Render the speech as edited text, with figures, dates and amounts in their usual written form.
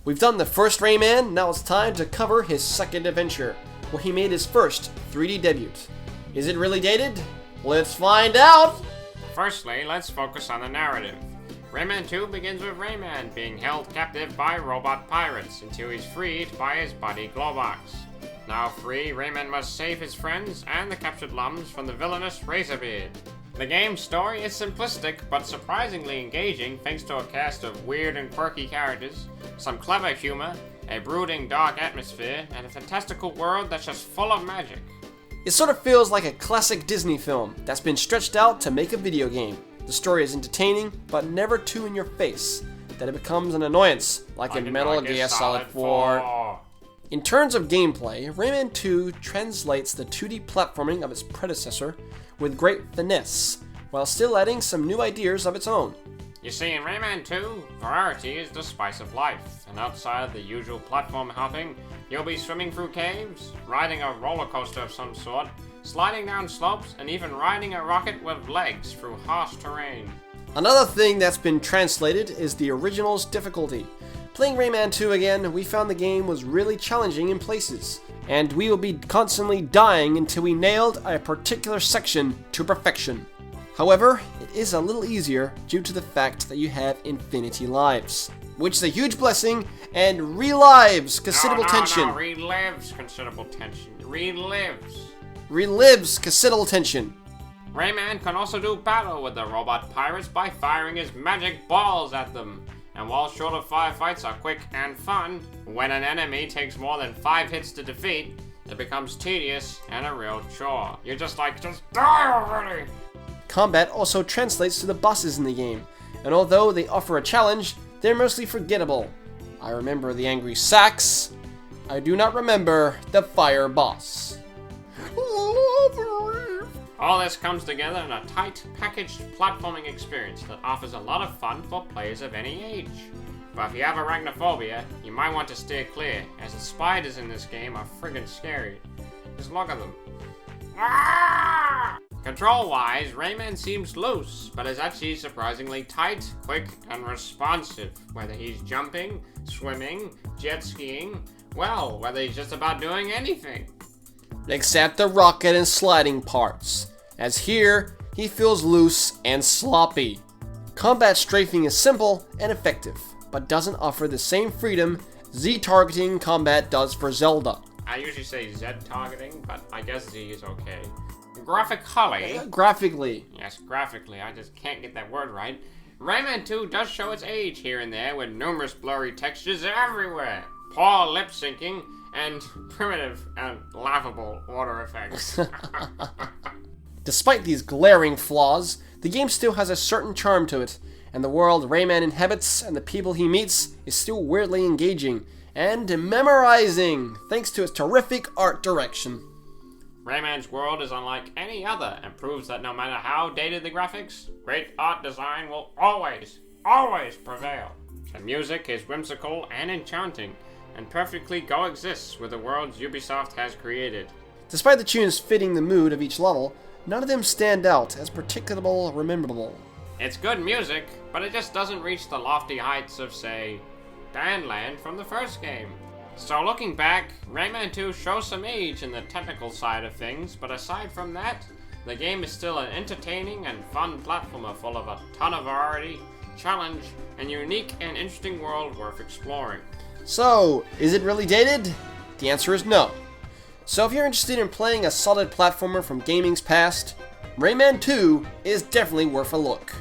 We've done the first Rayman, now it's time to cover his second adventure, where he made his first 3D debut. Is it really dated? Let's find out! Firstly, let's focus on the narrative. Rayman 2 begins with Rayman being held captive by robot pirates until he's freed by his buddy Globox. Now free, Rayman must save his friends and the captured Lums from the villainous Razorbeard. The game's story is simplistic but surprisingly engaging thanks to a cast of weird and quirky characters, some clever humor, a brooding dark atmosphere, and a fantastical world that's just full of magic. It sort of feels like a classic Disney film that's been stretched out to make a video game. The story is entertaining, but never too in your face, that it becomes an annoyance, like in Metal Gear Solid 4. In terms of gameplay, Rayman 2 translates the 2D platforming of its predecessor with great finesse, while still adding some new ideas of its own. You see, in Rayman 2, variety is the spice of life, and outside of the usual platform hopping, you'll be swimming through caves, riding a roller coaster of some sort, sliding down slopes, and even riding a rocket with legs through harsh terrain. Another thing that's been translated is the original's difficulty. Playing Rayman 2 again, we found the game was really challenging in places, and we will be constantly dying until we nailed a particular section to perfection. However, it is a little easier due to the fact that you have infinity lives, which is a huge blessing and relives considerable tension. Relives considerable tension. Relives considerable tension. Rayman can also do battle with the robot pirates by firing his magic balls at them. And while shorter firefights are quick and fun, when an enemy takes more than 5 hits to defeat, it becomes tedious and a real chore. You're just like, just die already! Combat also translates to the bosses in the game, and although they offer a challenge, they're mostly forgettable. I remember the angry Sax. I do not remember the fire boss. All this comes together in a tight, packaged platforming experience that offers a lot of fun for players of any age. But if you have arachnophobia, you might want to steer clear, as the spiders in this game are friggin' scary. Just look at them. Ah! Control-wise, Rayman seems loose, but is actually surprisingly tight, quick, and responsive. Whether he's jumping, swimming, jet skiing, well, whether he's just about doing anything. Except the rocket and sliding parts, as here, he feels loose and sloppy. Combat strafing is simple and effective, but doesn't offer the same freedom Z-targeting combat does for Zelda. I usually say Z-targeting, but I guess Z is okay. Graphically. Yes, graphically, I just can't get that word right. Rayman 2 does show its age here and there with numerous blurry textures everywhere, poor lip syncing, and primitive and laughable water effects. Despite these glaring flaws, the game still has a certain charm to it, and the world Rayman inhabits and the people he meets is still weirdly engaging and memorizing thanks to its terrific art direction. Rayman's world is unlike any other and proves that no matter how dated the graphics, great art design will always prevail. The music is whimsical and enchanting, and perfectly coexists with the worlds Ubisoft has created. Despite the tunes fitting the mood of each level, none of them stand out as particularly rememberable. It's good music, but it just doesn't reach the lofty heights of, say, Danland from the first game. So looking back, Rayman 2 shows some age in the technical side of things, but aside from that, the game is still an entertaining and fun platformer full of a ton of variety, challenge, and unique and interesting world worth exploring. So, is it really dated? The answer is no. So if you're interested in playing a solid platformer from gaming's past, Rayman 2 is definitely worth a look.